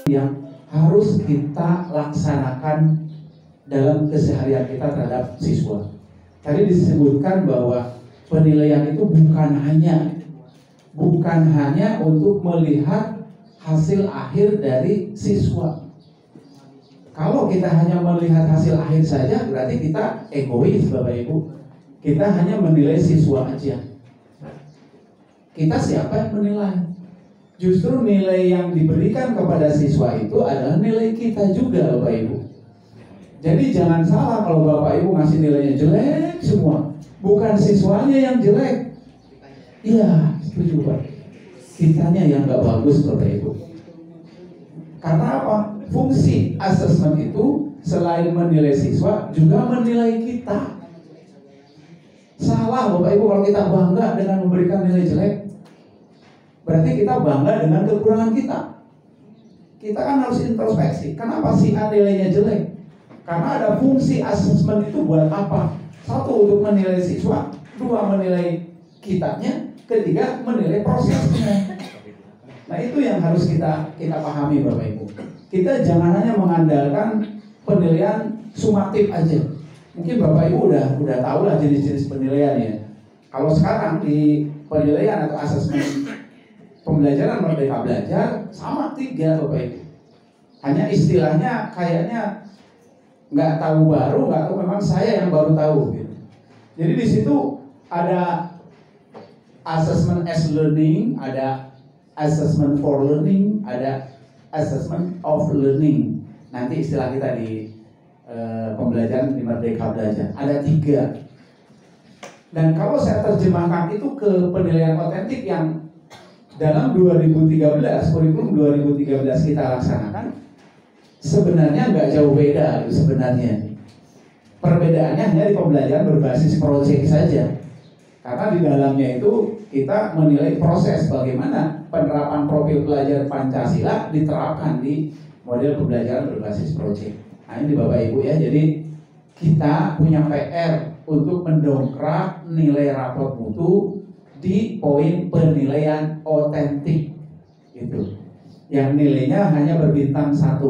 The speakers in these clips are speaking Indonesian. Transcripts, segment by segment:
yang harus kita laksanakan dalam keseharian kita terhadap siswa. Tadi disebutkan bahwa penilaian itu bukan hanya untuk melihat hasil akhir dari siswa. Kalau kita hanya melihat hasil akhir saja, berarti kita egois, Bapak Ibu. Kita hanya menilai siswa aja. Kita siapa yang menilai? Justru nilai yang diberikan kepada siswa itu adalah nilai kita juga, Bapak Ibu. Jadi jangan salah kalau Bapak Ibu ngasih nilainya jelek semua. Bukan siswanya yang jelek. Iya, setuju Pak. Kitanya yang gak bagus, Bapak Ibu. Karena apa? Fungsi asesmen itu selain menilai siswa juga menilai kita. Salah Bapak Ibu kalau kita bangga dengan memberikan nilai jelek. Berarti kita bangga dengan kekurangan kita. Kita kan harus introspeksi. Kenapa sih nilainya jelek? Karena ada fungsi asesmen itu buat apa? Satu, untuk menilai siswa. Dua, menilai kitanya. Ketiga, menilai prosesnya. Nah itu yang harus kita pahami Bapak Ibu. Kita jangan hanya mengandalkan penilaian sumatif aja. Mungkin Bapak Ibu udah tahu lah jenis-jenis penilaian ya. Kalau sekarang di penilaian atau asesmen pembelajaran Merdeka Belajar sama 3 Bapak Ibu. Hanya istilahnya kayaknya nggak tahu baru, nggak tahu, memang saya yang baru tahu gitu. Jadi di situ ada assessment as learning, ada assessment for learning, ada assessment of learning. Nanti istilah kita di pembelajaran di Merdeka Belajar ada 3. Dan kalau saya terjemahkan itu ke penilaian otentik yang dalam 2013, kurikulum 2013 kita laksanakan, sebenarnya nggak jauh beda sebenarnya. Perbedaannya hanya di pembelajaran berbasis proyek saja. Karena di dalamnya itu kita menilai proses bagaimana penerapan profil pelajar Pancasila diterapkan di model pembelajaran berbasis proyek. Nah ini Bapak Ibu ya, jadi kita punya PR untuk mendongkrak nilai rapor mutu di poin penilaian otentik gitu. Yang nilainya hanya berbintang 1.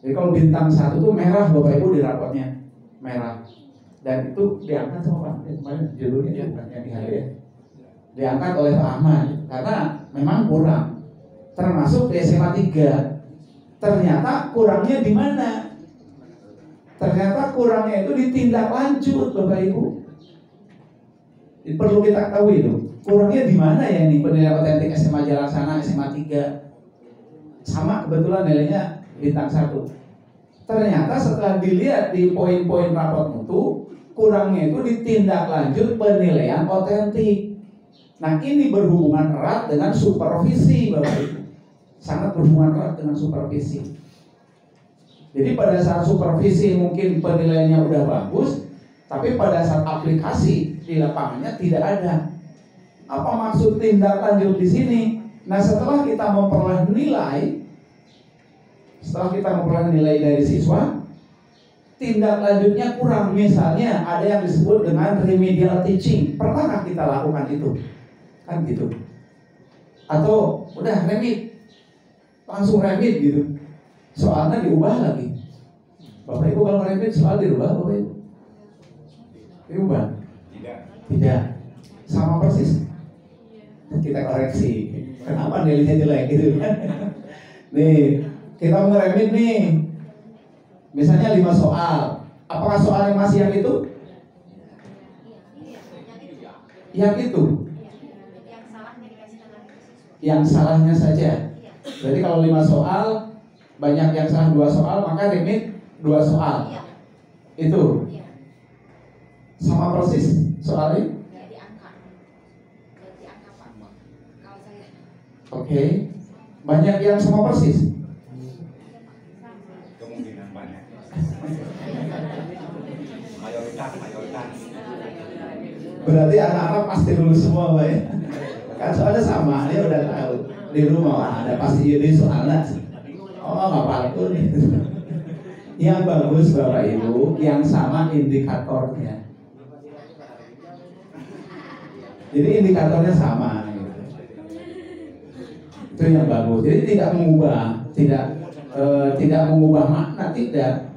Jadi kalau bintang 1 itu merah Bapak Ibu di raportnya, merah. Dan itu diangkat sama Pak, kemarin judulnya bukan yang di hari ya. Diangkat oleh Pak Ahmad karena memang kurang. Termasuk di SMA 3. Ternyata kurangnya di mana? Ternyata kurangnya itu ditindak lanjut Bapak Ibu. Perlu kita tahu itu. Kurangnya di mana ya ini penilaian otentik SMA Jalaksana, SMA 3. Sama kebetulan nilainya bintang 1. Ternyata setelah dilihat di poin-poin raport mutu, kurangnya itu ditindak lanjut penilaian otentik. Nah ini berhubungan erat dengan supervisi Bapak Ibu. Sangat berhubungan erat dengan supervisi. Jadi pada saat supervisi mungkin penilaiannya udah bagus, tapi pada saat aplikasi di lapangannya tidak ada. Apa maksud tindak lanjut di sini? Nah setelah kita memperoleh nilai dari siswa, tindak lanjutnya kurang. Misalnya ada yang disebut dengan remedial teaching. Pernahkah kita lakukan itu? Kan gitu. Atau udah remit, langsung remit gitu. Soalnya diubah lagi. Bapak Ibu kalau remit soal dirubah Bapak Ibu? Diubah? Tidak. Sama persis. Kita koreksi. Kenapa nilainya jelek gitu kan? Nih, kita ngeremit nih. Misalnya 5 soal. Apakah soal yang masih yang itu? Yang itu. Yang salahnya saja. Jadi kalau 5 soal, banyak yang salah 2 soal, maka remit 2 soal. Itu. Sama persis soalnya? Oke. Banyak yang sama persis. Kemungkinan banyak. Mayoritas. Berarti anak-anak pasti lulus semua, Pak ya? Kan soalnya sama, dia udah tahu. Di rumah ada pasti ini soalnya. Oh, nggak palsu nih. Yang bagus Bapak Ibu, yang sama indikatornya. Jadi indikatornya sama. Itu yang bagus. Jadi tidak mengubah, tidak tidak mengubah makna, tidak.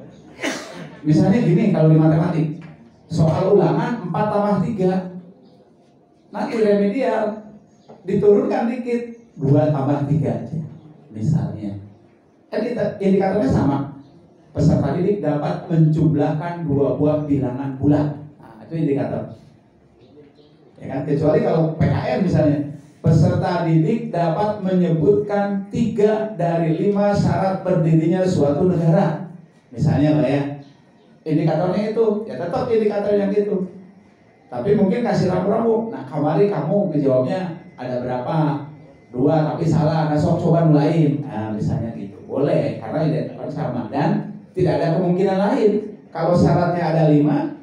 Misalnya gini, kalau di matematik soal ulangan 4 tambah 3, nanti remedial diturunkan dikit 2 tambah 3 aja misalnya. Indikatornya sama, peserta didik dapat menjumlahkan 2 buah bilangan bulat. Nah, itu indikator. Ya kan? Kecuali kalau PKN misalnya, peserta didik dapat menyebutkan 3 dari 5 syarat berdirinya suatu negara. Misalnya Pak ya, indikatornya itu, ya tetap indikator yang gitu. Tapi mungkin kasih rambu-rambu. Nah, kemarin kamu ngejawabnya ada berapa? 2 tapi salah. Nah, coba mulain. Nah, misalnya gitu. Boleh, karena indikator sama. Dan tidak ada kemungkinan lain. Kalau syaratnya ada 5,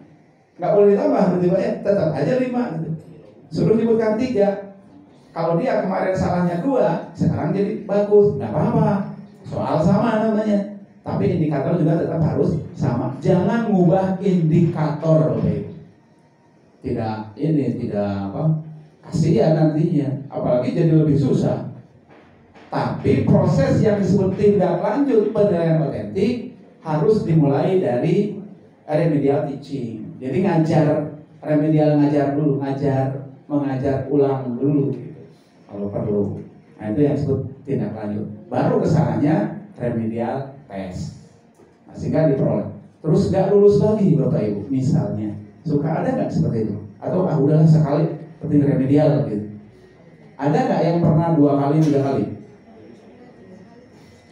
nggak boleh ditambah, berarti ya, tetap aja 5 gitu. Suruh nyebutkan 3. Kalau dia kemarin salahnya 2, sekarang jadi bagus, nggak apa-apa. Soal sama namanya. Tapi indikator juga tetap harus sama. Jangan ngubah indikator, Bapak. Tidak apa? Kasihan nantinya, apalagi jadi lebih susah. Tapi proses yang disebut tindak lanjut penilaian otentik harus dimulai dari remedial teaching. Jadi remedial ngajar dulu, mengajar ulang dulu gitu, kalau perlu. Nah, itu yang disebut tindak lanjut. Baru kesananya remedial tes. Nah, sehingga diperoleh. Terus nggak lulus lagi Bapak Ibu, misalnya. Suka ada nggak seperti itu? Atau udahlah sekali penting remedial gitu. Ada nggak yang pernah 2 kali, 3 kali?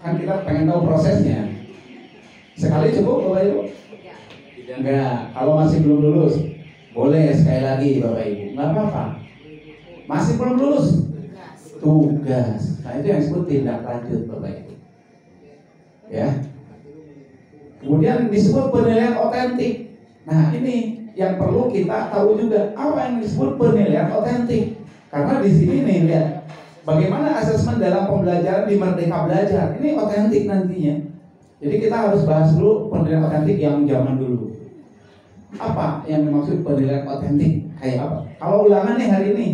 Kan kita pengen tahu prosesnya. Sekali cukup Bapak Ibu? Enggak. Kalau masih belum lulus, boleh sekali lagi Bapak Ibu. Nggak apa-apa. Masih belum lulus? Tugas. Nah, itu yang disebut tindak lanjut Bapak Ibu. Ya. Kemudian disebut penilaian otentik. Nah, ini yang perlu kita tahu juga, apa yang disebut penilaian otentik. Karena di sini nih lihat bagaimana asesmen dalam pembelajaran di Merdeka Belajar. Ini otentik nantinya. Jadi kita harus bahas dulu penilaian otentik yang zaman dulu. Apa yang dimaksud penilaian otentik? Kayak apa? Kalau ulangan nih hari ini,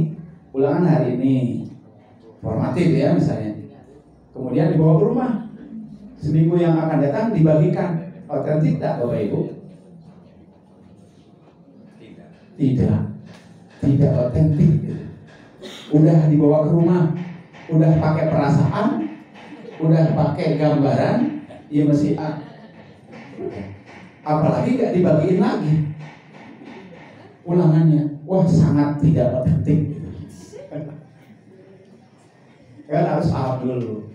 ulangan hari ini formatif ya misalnya. Kemudian dibawa ke rumah. Seminggu yang akan datang dibagikan. Otentik tak Bapak Ibu? Tidak otentik. Udah dibawa ke rumah, udah pakai perasaan, udah pakai gambaran, ya masih apalagi nggak dibagiin lagi ulangannya. Wah, sangat tidak otentik. Kan harus paham dulu.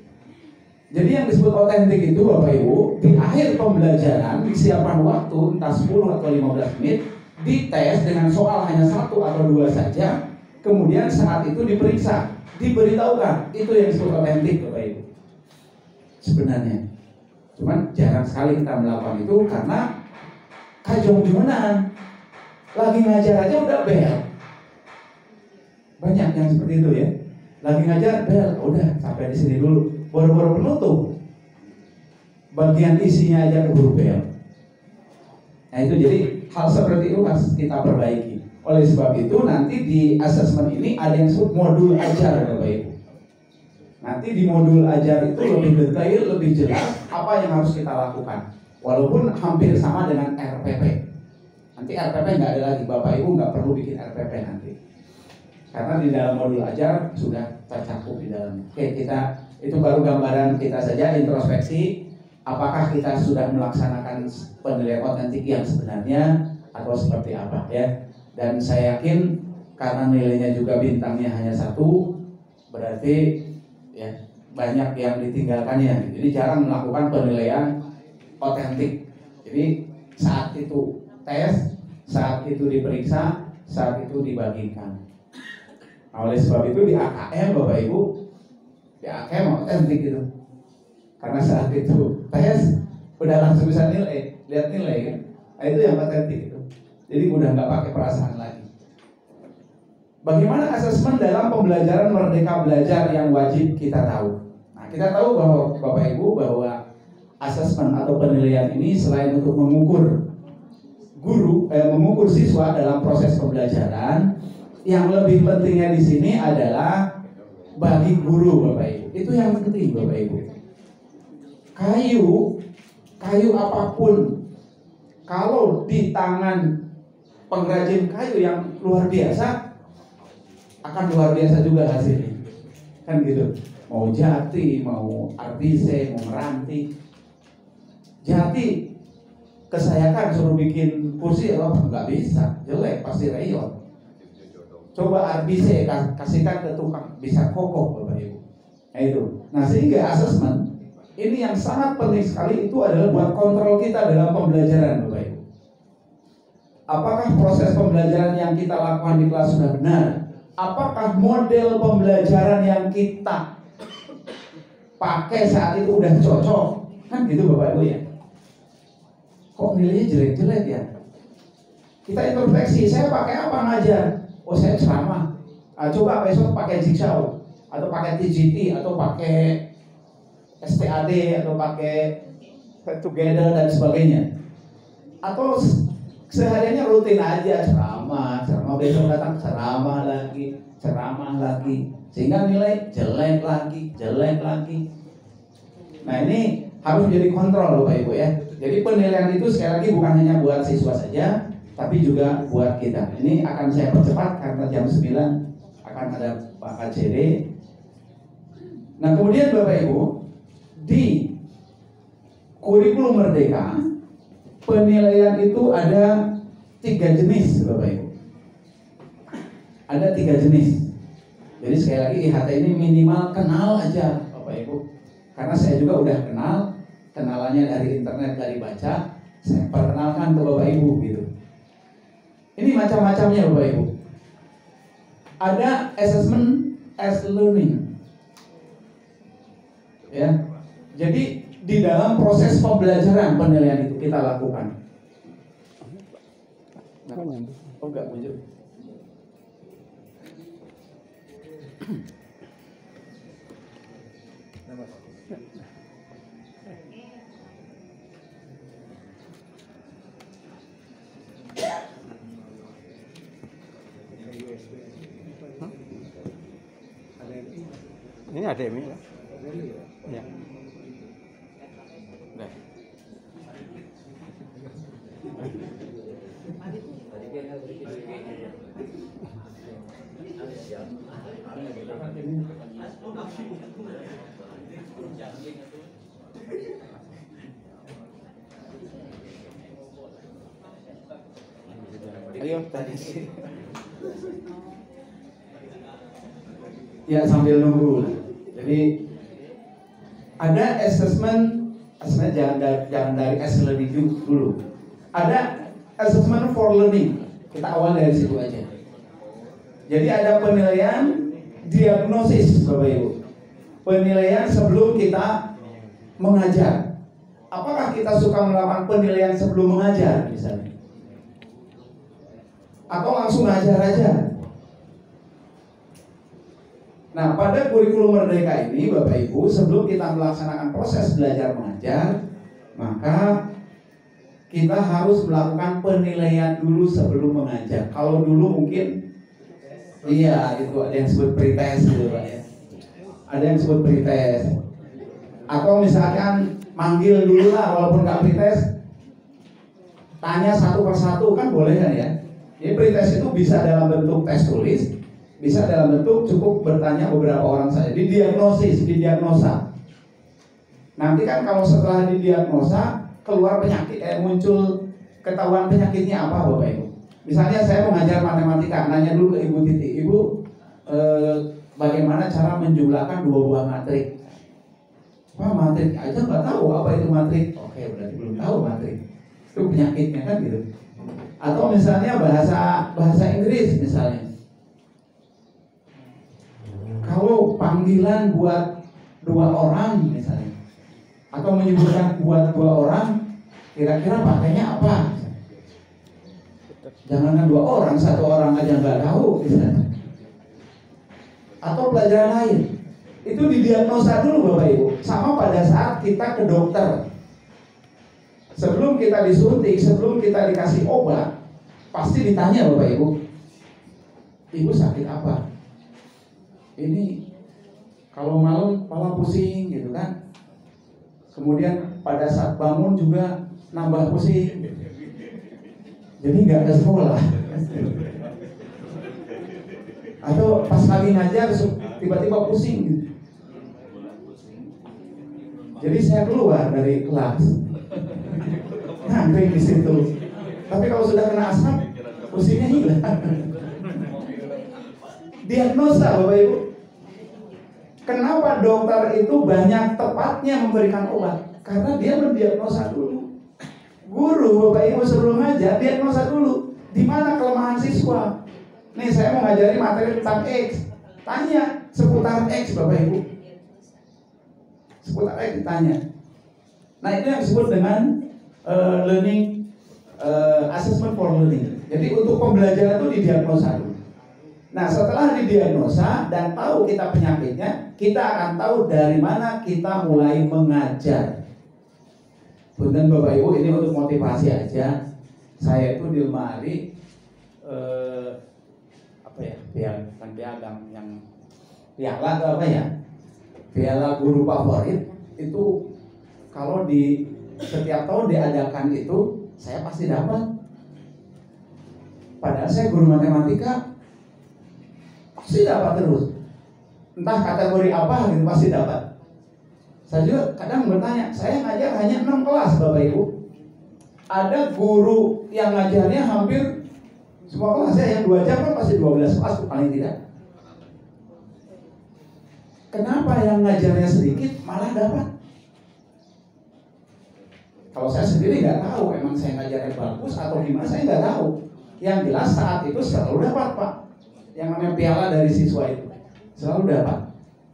Jadi yang disebut otentik itu Bapak Ibu, di akhir pembelajaran disiapkan waktu entah 10 atau 15 menit, dites dengan soal hanya 1 atau 2 saja. Kemudian saat itu diperiksa, diberitahukan. Itu yang disebut otentik Bapak Ibu. Sebenarnya cuman jarang sekali kita melakukan itu karena kajong jumenan. Lagi ngajar aja udah bel. Banyak yang seperti itu ya. Lagi ngajar bel, udah sampai di sini dulu. Baru-baru penutup. Bagian isinya aja keburu bel. Nah itu jadi hal seperti itu harus kita perbaiki. Oleh sebab itu nanti di asesmen ini ada yang disebut modul ajar Bapak Ibu. Nanti di modul ajar itu lebih detail, lebih jelas apa yang harus kita lakukan. Walaupun hampir sama dengan RPP. Nanti RPP nggak ada lagi, Bapak Ibu nggak perlu bikin RPP nanti. Karena di dalam modul ajar sudah tercakup di dalam. Oke, kita itu baru gambaran kita saja introspeksi. Apakah kita sudah melaksanakan penilaian otentik yang sebenarnya atau seperti apa ya? Dan saya yakin karena nilainya juga bintangnya hanya 1, berarti ya banyak yang ditinggalkannya. Jadi jarang melakukan penilaian otentik. Jadi saat itu tes, saat itu diperiksa, saat itu dibagikan. Nah, oleh sebab itu di AKM Bapak Ibu, di AKM otentik itu. Karena saat itu tes udah langsung bisa nilai, lihat nilai kan. Nah, itu yang otentik itu. Jadi udah nggak pakai perasaan lagi. Bagaimana asesmen dalam pembelajaran Merdeka Belajar yang wajib kita tahu? Nah, kita tahu bahwa Bapak Ibu bahwa asesmen atau penilaian ini selain untuk mengukur mengukur siswa dalam proses pembelajaran, yang lebih pentingnya di sini adalah bagi guru Bapak Ibu. Itu yang penting Bapak Ibu. kayu apapun, kalau di tangan pengrajin kayu yang luar biasa, akan luar biasa juga hasilnya. Kan gitu. Mau jati, mau artise, mau meranti. Jati kesayangan suruh bikin kursi nggak bisa, jelek, pasti reyon. Coba artise kasihkan ke tukang, bisa kokoh Bapak Ibu. Nah itu. Nah sehingga asesmen ini yang sangat penting sekali, itu adalah buat kontrol kita dalam pembelajaran Bapak Ibu. Apakah proses pembelajaran yang kita lakukan di kelas sudah benar? Apakah model pembelajaran yang kita pakai saat itu udah cocok? Kan gitu Bapak Ibu ya. Kok nilainya jelek-jelek ya? Kita introspeksi, saya pakai apa ngajar? Oh saya ceramah. Coba besok pakai jigsaw, atau pakai TGT, atau pakai STAD, atau pakai together dan sebagainya. Atau sehariannya rutin aja ceramah besok datang ceramah lagi, sehingga nilai jelek lagi. Nah ini harus menjadi kontrol Bapak Ibu ya. Jadi penilaian itu sekali lagi bukan hanya buat siswa saja, tapi juga buat kita. Ini akan saya percepat karena jam 9 akan ada Pak KCD. Nah kemudian Bapak Ibu, di kurikulum Merdeka penilaian itu ada 3 jenis Bapak Ibu. Ada 3 jenis. Jadi sekali lagi IHT ini minimal kenal aja Bapak Ibu. Karena saya juga udah kenalannya dari internet, dari baca, saya perkenalkan ke Bapak Ibu gitu. Ini macam-macamnya Bapak Ibu. Ada assessment as learning. Ya. Jadi di dalam proses pembelajaran penilaian itu kita lakukan. Oh enggak muncul. Ini ada ini ya? Ya. Ayo tadi sih. Ya sambil nunggu. Jadi ada assessment jangan dari learning dulu. Ada assessment for learning. Kita awal dari situ aja. Jadi ada penilaian diagnosis Bapak Ibu. Penilaian sebelum kita mengajar. Apakah kita suka melakukan penilaian sebelum mengajar misalnya? Atau langsung ngajar aja? Nah, pada kurikulum Merdeka ini Bapak Ibu, sebelum kita melaksanakan proses belajar mengajar, maka kita harus melakukan penilaian dulu sebelum mengajar. Kalau dulu mungkin iya itu ada yang disebut pretest gitu Pak ya. Ada yang disebut pretest. Atau misalkan manggil dulu lah walaupun nggak pretest, tanya satu persatu kan boleh kan ya. Jadi pretest itu bisa dalam bentuk tes tulis, bisa dalam bentuk cukup bertanya beberapa orang saja. Didiagnosa. Nanti kan kalau setelah didiagnosa keluar penyakit, muncul ketahuan penyakitnya apa Bapak Ibu. Misalnya saya mengajar matematika, nanya dulu ke Ibu Titi, Ibu bagaimana cara menjumlahkan 2 buah matrik? Wah matrik aja nggak tahu apa itu matrik. Oke berarti belum tahu matrik. Itu penyakitnya kan gitu. Atau misalnya bahasa Inggris misalnya. Kalau panggilan buat 2 orang misalnya, atau menyebutkan buat 2 orang, kira-kira pakainya apa? Jangankan 2 orang, 1 orang aja nggak tahu misalnya. Atau pelajaran lain, itu didiagnosa dulu Bapak Ibu. Sama pada saat kita ke dokter, sebelum kita disuntik, sebelum kita dikasih obat, pasti ditanya Bapak Ibu, Ibu sakit apa? Ini kalau malam kepala pusing gitu kan. Kemudian pada saat bangun juga nambah pusing. Jadi nggak ke sekolah. Atau pas lagi ngajar tiba-tiba pusing gitu. Jadi saya keluar dari kelas, ngantri di situ. Tapi kalau sudah kena asap, pusingnya hilang. Diagnosa Bapak Ibu. Kenapa dokter itu banyak tepatnya memberikan obat? Karena dia mendiagnosa dulu. Guru Bapak Ibu sebelum ngajar diagnosa dulu. Di mana kelemahan siswa? Nih saya mau ngajari materi tentang X. Tanya seputar X Bapak Ibu. Seputar X ditanya. Nah itu yang disebut dengan learning assessment for learning. Jadi untuk pembelajaran itu didiagnosa dulu. Nah setelah didiagnosa dan tahu kita penyakitnya, kita akan tahu dari mana kita mulai mengajar. Punten Bapak Ibu, ini untuk motivasi aja. Saya itu di lemari piagam yang piala atau apa ya? Piala guru favorit itu kalau di setiap tahun diadakan itu saya pasti dapat. Padahal saya guru matematika pasti dapat terus. Entah kategori apa gitu pasti dapat. Saya juga kadang bertanya, saya ngajar hanya 6 kelas Bapak Ibu. Ada guru yang ngajarnya hampir semua kelas saya yang 2 jam kan pasti 12 kelas paling tidak. Kenapa yang ngajarnya sedikit malah dapat? Kalau saya sendiri nggak tahu, emang saya ngajarnya bagus atau gimana saya nggak tahu. Yang jelas saat itu selalu dapat Pak. Yang namanya piala dari siswa itu selalu dapat.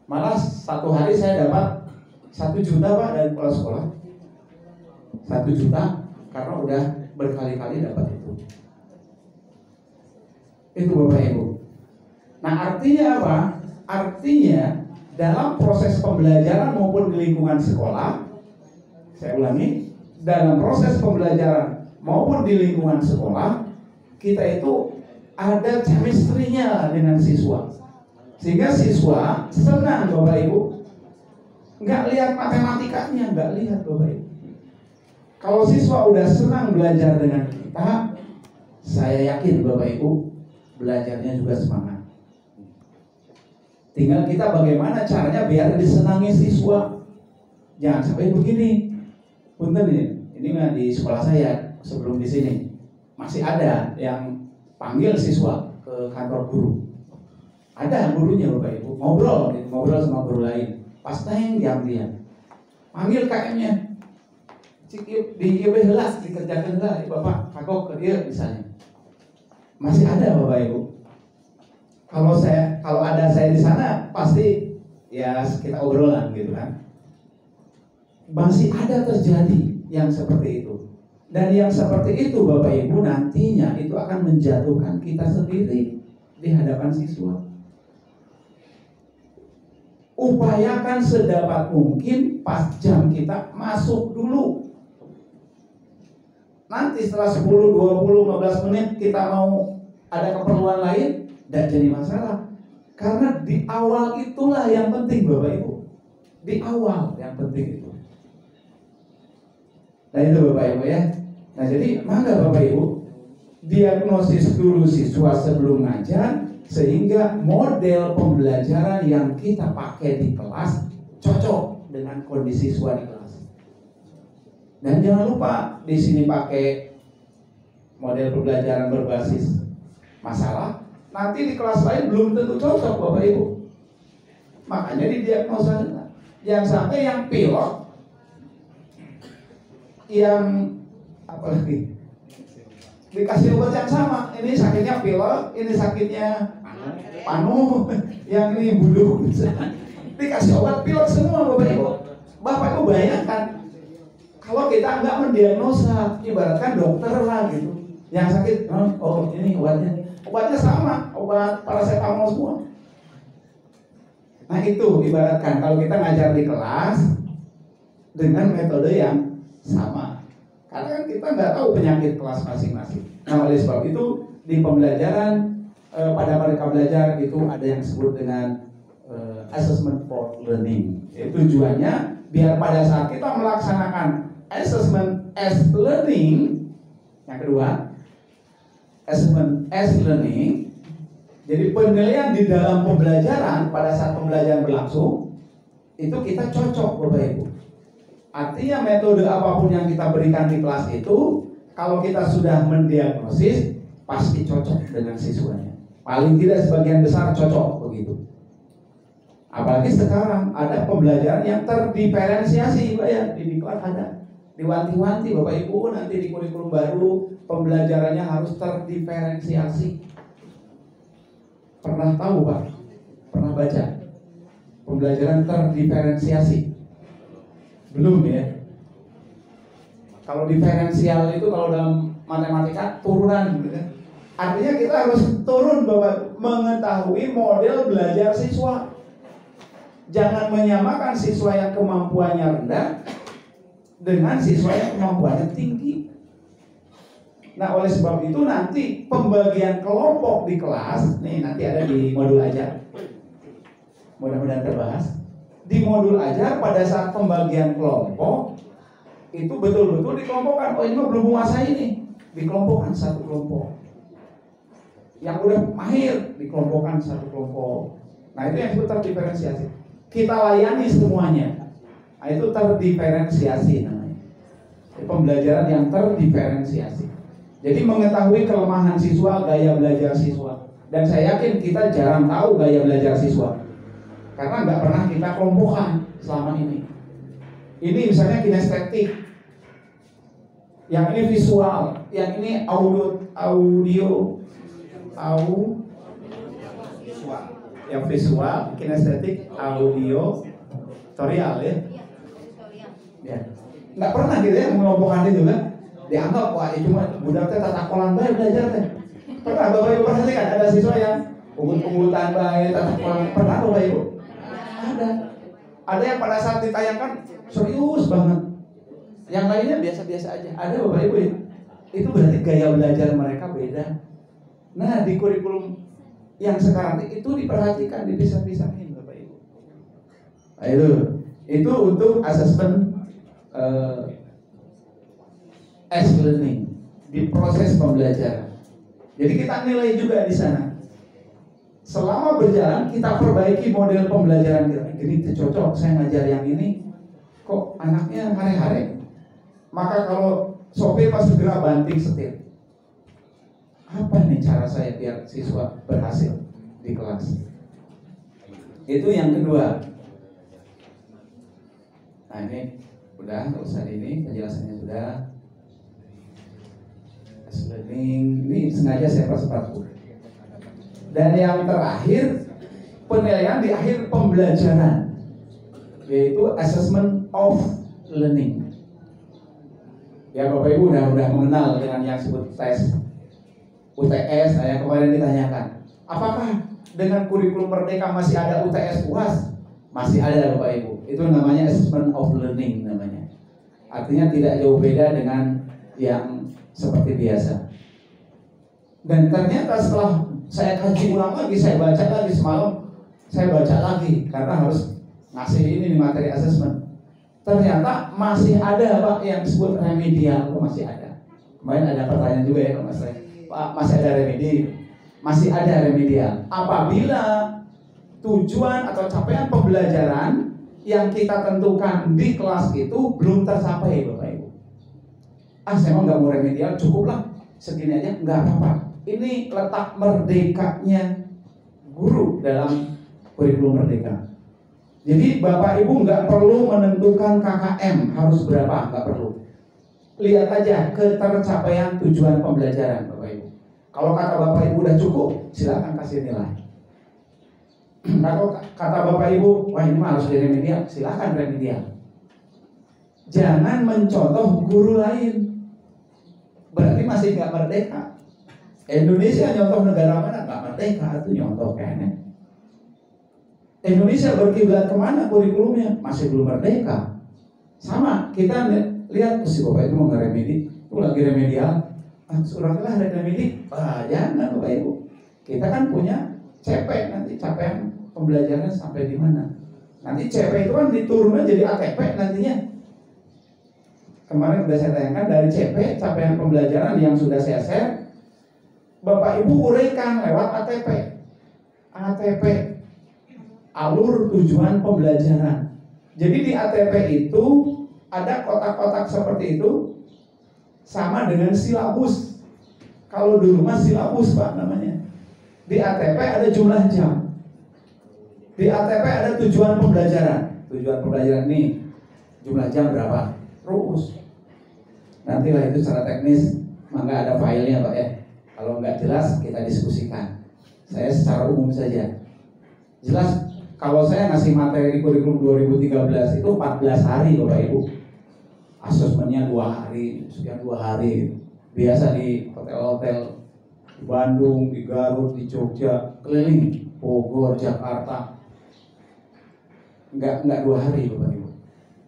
Malah satu hari saya dapat 1 juta Pak dari kepala sekolah. 1 juta karena udah berkali-kali dapat itu. Itu Bapak Ibu. Nah artinya apa? Artinya dalam proses pembelajaran maupun di lingkungan sekolah, saya ulangi, dalam proses pembelajaran maupun di lingkungan sekolah, kita itu ada chemistry-nya dengan siswa. Sehingga siswa senang Bapak Ibu. Nggak lihat matematikanya, nggak lihat Bapak Ibu. Kalau siswa udah senang belajar dengan kita, saya yakin Bapak Ibu belajarnya juga semangat. Tinggal kita bagaimana caranya biar disenangi siswa. Jangan sampai begini. Punten ini mah di sekolah saya sebelum di sini masih ada yang panggil siswa ke kantor guru. Ada gurunya Bapak Ibu ngobrol sama guru lain. Pas diam dia. Panggil KM-nya. Cik di IB helas dikerjakan lah Bapak kagok ke dia misalnya. Masih ada Bapak Ibu. Kalau ada saya di sana pasti ya kita obrolan gitu kan. Masih ada terjadi yang seperti itu. Dan yang seperti itu Bapak Ibu nantinya itu akan menjatuhkan kita sendiri di hadapan siswa. Upayakan sedapat mungkin pas jam kita masuk dulu. Nanti setelah 10, 20, 15 menit kita mau ada keperluan lain, tidak jadi masalah. Karena di awal itulah yang penting Bapak Ibu. Di awal yang penting itu. Nah itu Bapak Ibu ya. Nah jadi mangga Bapak Ibu diagnosis dulu siswa sebelum ngajar, sehingga model pembelajaran yang kita pakai di kelas cocok dengan kondisi siswa di kelas. Dan jangan lupa di sini pakai model pembelajaran berbasis masalah. Nanti di kelas lain belum tentu cocok Bapak Ibu. Makanya didiagnosa. Yang sampai yang pilot, yang apalagi dikasih obat yang sama. Ini sakitnya pilot, ini sakitnya panu, yang ini bulu. Dikasih obat pilot semua Bapak Ibu. Bapak Ibu bayangkan kalau kita nggak mendiagnosa, ibaratkan dokter lah gitu. Yang sakit, oh ini obatnya sama, obat paracetamol semua. Nah itu ibaratkan kalau kita ngajar di kelas dengan metode yang sama. Karena kan kita nggak tahu penyakit kelas masing-masing. Nah oleh sebab itu di pembelajaran pada mereka belajar itu ada yang disebut dengan assessment for learning. Tujuannya biar pada saat kita melaksanakan assessment as learning, yang kedua, assessment as learning, jadi penilaian di dalam pembelajaran pada saat pembelajaran berlangsung, itu kita cocok Bapak Ibu. Artinya metode apapun yang kita berikan di kelas itu, kalau kita sudah mendiagnosis, pasti cocok dengan siswanya. Paling tidak sebagian besar cocok begitu. Apalagi sekarang ada pembelajaran yang terdiferensiasi, Pak ya, di kelas ada. Diwanti-wanti Bapak Ibu, nanti di kurikulum baru pembelajarannya harus terdiferensiasi. Pernah tahu Pak? Pernah baca? Pembelajaran terdiferensiasi? Belum ya? Kalau diferensial itu kalau dalam matematika turunan gitu kan. Artinya kita harus turun Bapak, mengetahui model belajar siswa. Jangan menyamakan siswa yang kemampuannya rendah dengan siswa yang kemampuannya tinggi. Nah, oleh sebab itu nanti pembagian kelompok di kelas, nih nanti ada di modul ajar. Mudah-mudahan terbahas. Di modul ajar pada saat pembagian kelompok itu betul-betul dikelompokkan. Oh, ini mah belum menguasai nih. Dikelompokkan satu kelompok. Yang udah mahir dikelompokkan satu kelompok. Nah, itu yang disebut terdiferensiasi. Kita layani semuanya. Nah, itu terdiferensiasi namanya. Pembelajaran yang terdiferensiasi. Jadi mengetahui kelemahan siswa, gaya belajar siswa. Dan saya yakin kita jarang tahu gaya belajar siswa. Karena nggak pernah kita kelompokkan selama ini. Ini misalnya kinestetik, yang ini visual, yang ini audio, yang visual, kinestetik, audio, tutorial ya. Ya, nggak pernah gitu ya mengelompokkan itu kan. Dianggap wah itu cuma budak teh tata kolan bae belajar teh. Pernah Bapak Ibu perhatikan ada siswa yang ungut-ungutan bae tata kolan, pernah Bapak Ibu? Ada yang pada saat ditayangkan serius banget. Yang lainnya biasa-biasa aja. Ada Bapak Ibu ya? Itu berarti gaya belajar mereka beda. Nah, di kurikulum yang sekarang itu diperhatikan, dipisah-pisahin Bapak Ibu. Nah, itu untuk asesmen as learning di proses pembelajaran. Jadi kita nilai juga di sana. Selama berjalan kita perbaiki model pembelajaran kita. Ini cocok, saya ngajar yang ini kok anaknya hare-hare. Maka kalau sopir pas segera banting setir. Apa nih cara saya biar siswa berhasil di kelas? Itu yang kedua. Nah ini udah, nggak usah ini, penjelasannya sudah. Learning ini sengaja saya percepat. Dan yang terakhir penilaian di akhir pembelajaran, yaitu assessment of learning. Ya Bapak Ibu udah mengenal dengan yang disebut tes UTS. Saya kemarin ditanyakan, apakah dengan kurikulum Merdeka masih ada UTS UAS? Masih ada Bapak Ibu. Itu namanya assessment of learning namanya. Artinya tidak jauh beda dengan yang seperti biasa. Dan ternyata setelah saya kaji ulang lagi, saya baca lagi semalam, saya baca lagi karena harus ngasih ini materi assessment. Ternyata masih ada Pak yang disebut remedial, masih ada. Kemarin ada pertanyaan juga ya Mas saya, Pak masih ada remedi, masih ada remedial. Apabila tujuan atau capaian pembelajaran yang kita tentukan di kelas itu belum tercapai Bapak Ibu. Saya mau nggak mau remedial, cukuplah segini aja, nggak apa-apa. Ini letak merdekanya guru dalam kurikulum Merdeka. Jadi Bapak Ibu nggak perlu menentukan KKM harus berapa, nggak perlu. Lihat aja ketercapaian tujuan pembelajaran Bapak Ibu. Kalau kata Bapak Ibu udah cukup, silakan kasih nilai. Kalau kata Bapak Ibu, wah ini mah harus diremedial, silakan remedial. Jangan mencontoh guru lain. Berarti masih nggak merdeka. Indonesia nyontoh negara mana nggak merdeka, itu nyontoh kayaknya. Indonesia berkiblat kemana kurikulumnya? Masih belum merdeka. Sama, kita lihat si Bapak itu mau ngeremedi, itu lagi remedial. Surahlah ada remedi, jangan Bapak Ibu. Kita kan punya CP nanti capaian pembelajarannya sampai di mana. Nanti CP itu kan diturunkan jadi ATP nantinya. Kemarin sudah saya tayangkan dari CP, capaian pembelajaran yang sudah saya share, Bapak Ibu uraikan lewat ATP. ATP, alur tujuan pembelajaran. Jadi di ATP itu ada kotak-kotak seperti itu, sama dengan silabus. Kalau dulu mas silabus Pak namanya. Di ATP ada jumlah jam. Di ATP ada tujuan pembelajaran. Tujuan pembelajaran ini jumlah jam berapa? Terus. Nantilah itu secara teknis, maka ada filenya Pak ya. Kalau nggak jelas kita diskusikan. Saya secara umum saja. Jelas kalau saya ngasih materi kurikulum 2013 itu 14 hari Bapak Ibu. Asesmennya 2 hari, sekian 2 hari. Biasa di hotel-hotel di Bandung, di Garut, di Jogja, keliling Bogor, Jakarta. Enggak 2 hari Bapak Ibu.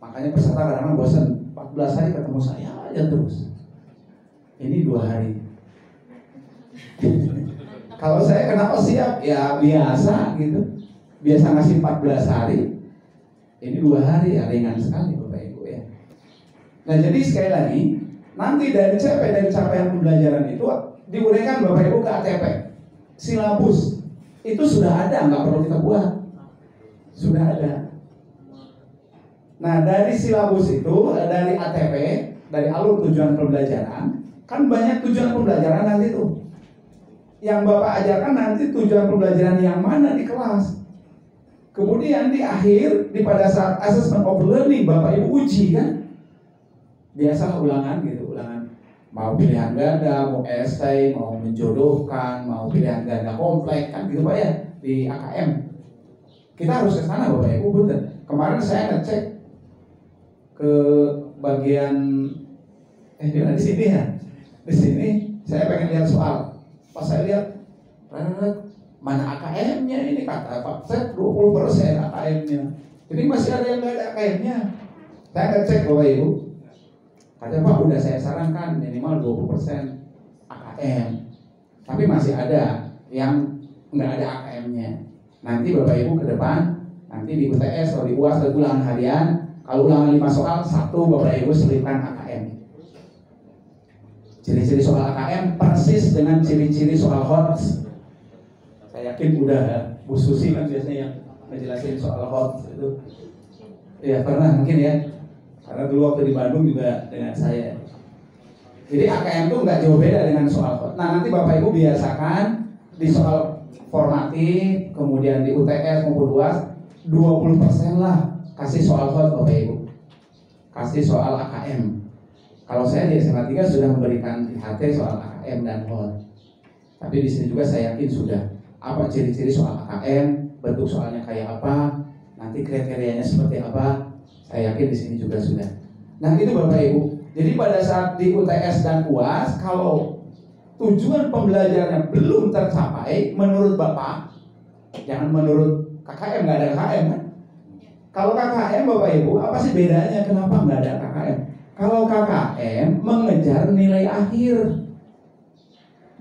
Makanya peserta kadang-kadang bosan, 14 hari ketemu saya aja terus. Ini 2 hari. Kalau saya kenapa siap? Ya biasa gitu. Biasa ngasih 14 hari. Ini 2 hari ya ringan sekali Bapak Ibu ya. Nah jadi sekali lagi, nanti dari CP dari capaian pembelajaran itu diuraikan Bapak Ibu ke ATP. Silabus itu sudah ada, nggak perlu kita buat. Sudah ada. Nah dari silabus itu, dari ATP, dari alur tujuan pembelajaran, kan banyak tujuan pembelajaran nanti tuh. Yang Bapak ajarkan nanti tujuan pembelajaran yang mana di kelas. Kemudian di akhir, pada saat assessment of learning, Bapak Ibu uji kan. Biasa ulangan gitu, ulangan. Mau pilihan ganda, mau esai, mau menjodohkan, mau pilihan ganda kompleks kan gitu Pak ya, di AKM. Kita harus ke sana Bapak Ibu, betul. Kemarin saya ngecek ke bagian di sini ya. Di sini saya pengen lihat soal. Pas saya lihat mana AKM-nya ini kata Pak Set 20% AKM-nya. Jadi masih ada yang nggak ada AKM-nya. Saya ngecek Bapak Ibu. Kata Pak udah saya sarankan minimal 20% AKM. Tapi masih ada yang nggak ada AKM-nya. Nanti Bapak Ibu ke depan, nanti di UTS atau di UAS atau ulangan harian, kalau ulangan 5 soal, 1 Bapak Ibu selipkan AKM. Ciri-ciri soal AKM persis dengan ciri-ciri soal HOTS. Saya yakin udah Bu Susi kan biasanya yang ngejelasin soal HOTS itu. Ya pernah mungkin ya. Karena dulu waktu di Bandung juga dengan saya. Jadi AKM itu nggak jauh beda dengan soal HOTS. Nah nanti Bapak Ibu biasakan di soal formatif, kemudian di UTS maupun UAS 20% lah kasih soal HOTS Bapak Ibu. Kasih soal AKM. Kalau saya di SMA 3 sudah memberikan IHT soal AKM dan HOTS. Tapi di sini juga saya yakin sudah. Apa ciri-ciri soal AKM, bentuk soalnya kayak apa, nanti kriterianya seperti apa, saya yakin di sini juga sudah. Nah itu Bapak Ibu. Jadi pada saat di UTS dan UAS, kalau tujuan pembelajarannya belum tercapai, menurut Bapak, jangan menurut KKM, nggak ada KKM kan? Kalau KKM Bapak Ibu, apa sih bedanya? Kenapa nggak ada KKM? Kalau KKM mengejar nilai akhir,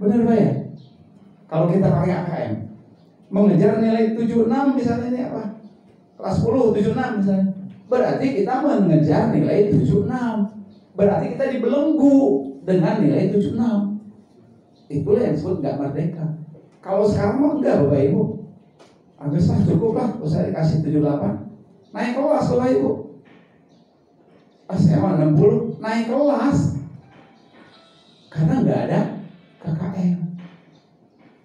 benar Pak ya? Kalau kita pakai KKM, mengejar nilai 76 misalnya ini apa? Kelas 10 76 misalnya. Berarti kita mengejar nilai 76. Berarti kita dibelenggu dengan nilai 76. Itulah yang disebut nggak merdeka. Kalau sekarang mah enggak Bapak Ibu. Agak cukup lah, usah dikasih 78. Naik kelas Bapak Ibu. SMA 60 naik kelas karena nggak ada KKM.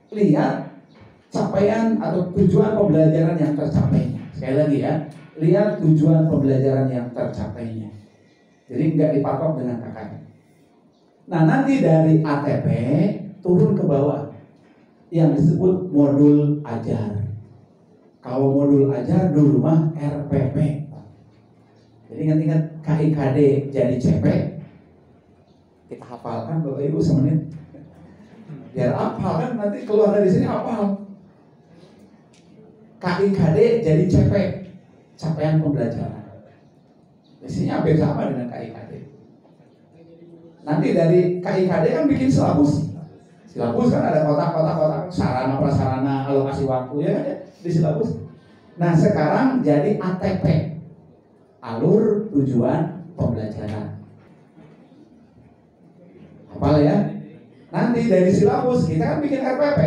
Lihat capaian atau tujuan pembelajaran yang tercapai. Sekali lagi ya, lihat tujuan pembelajaran yang tercapainya. Jadi nggak dipatok dengan KKM. Nah nanti dari ATP turun ke bawah yang disebut modul ajar. Kalau modul ajar dulu mah RPP. Jadi ingat-ingat KIKD jadi CP, kita hafalkan Bapak Ibu semenit. Biar hafal kan nanti keluar dari sini hafal. KIKD jadi CP, capaian pembelajaran. Isinya hampir sama dengan KIKD. Nanti dari KIKD kan bikin silabus. Silabus kan ada kotak-kotak sarana prasarana alokasi waktu ya kan ya di silabus. Nah sekarang jadi ATP, alur tujuan pembelajaran. Hafal ya? Nanti dari silabus kita kan bikin RPP.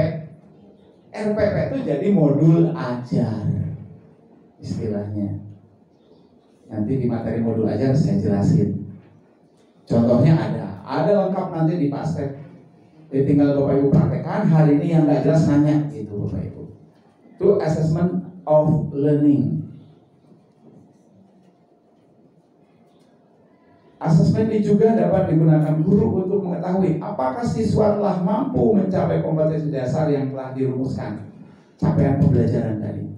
RPP itu jadi modul ajar istilahnya. Nanti di materi modul ajar saya jelasin. Contohnya ada lengkap nanti di Pastek. Jadi tinggal Bapak Ibu praktekkan, hari ini yang nggak jelas nanya gitu Bapak Ibu. Itu assessment of learning. Asesmen ini juga dapat digunakan guru untuk mengetahui apakah siswa telah mampu mencapai kompetensi dasar yang telah dirumuskan, capaian pembelajaran tadi.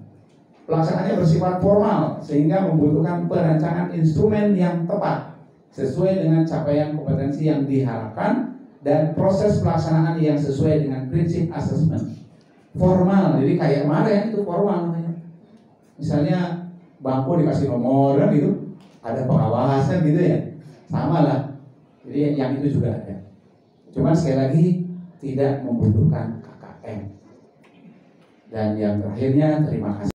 Pelaksanaannya bersifat formal sehingga membutuhkan perancangan instrumen yang tepat sesuai dengan capaian kompetensi yang diharapkan dan proses pelaksanaan yang sesuai dengan prinsip asesmen. Formal, jadi kayak kemarin itu formal namanya. Misalnya bangku dikasih nomor kan gitu, ada pengawasan gitu ya. Sama lah, jadi yang itu juga ada. Cuman sekali lagi tidak membutuhkan KKM. Dan yang terakhirnya terima kasih.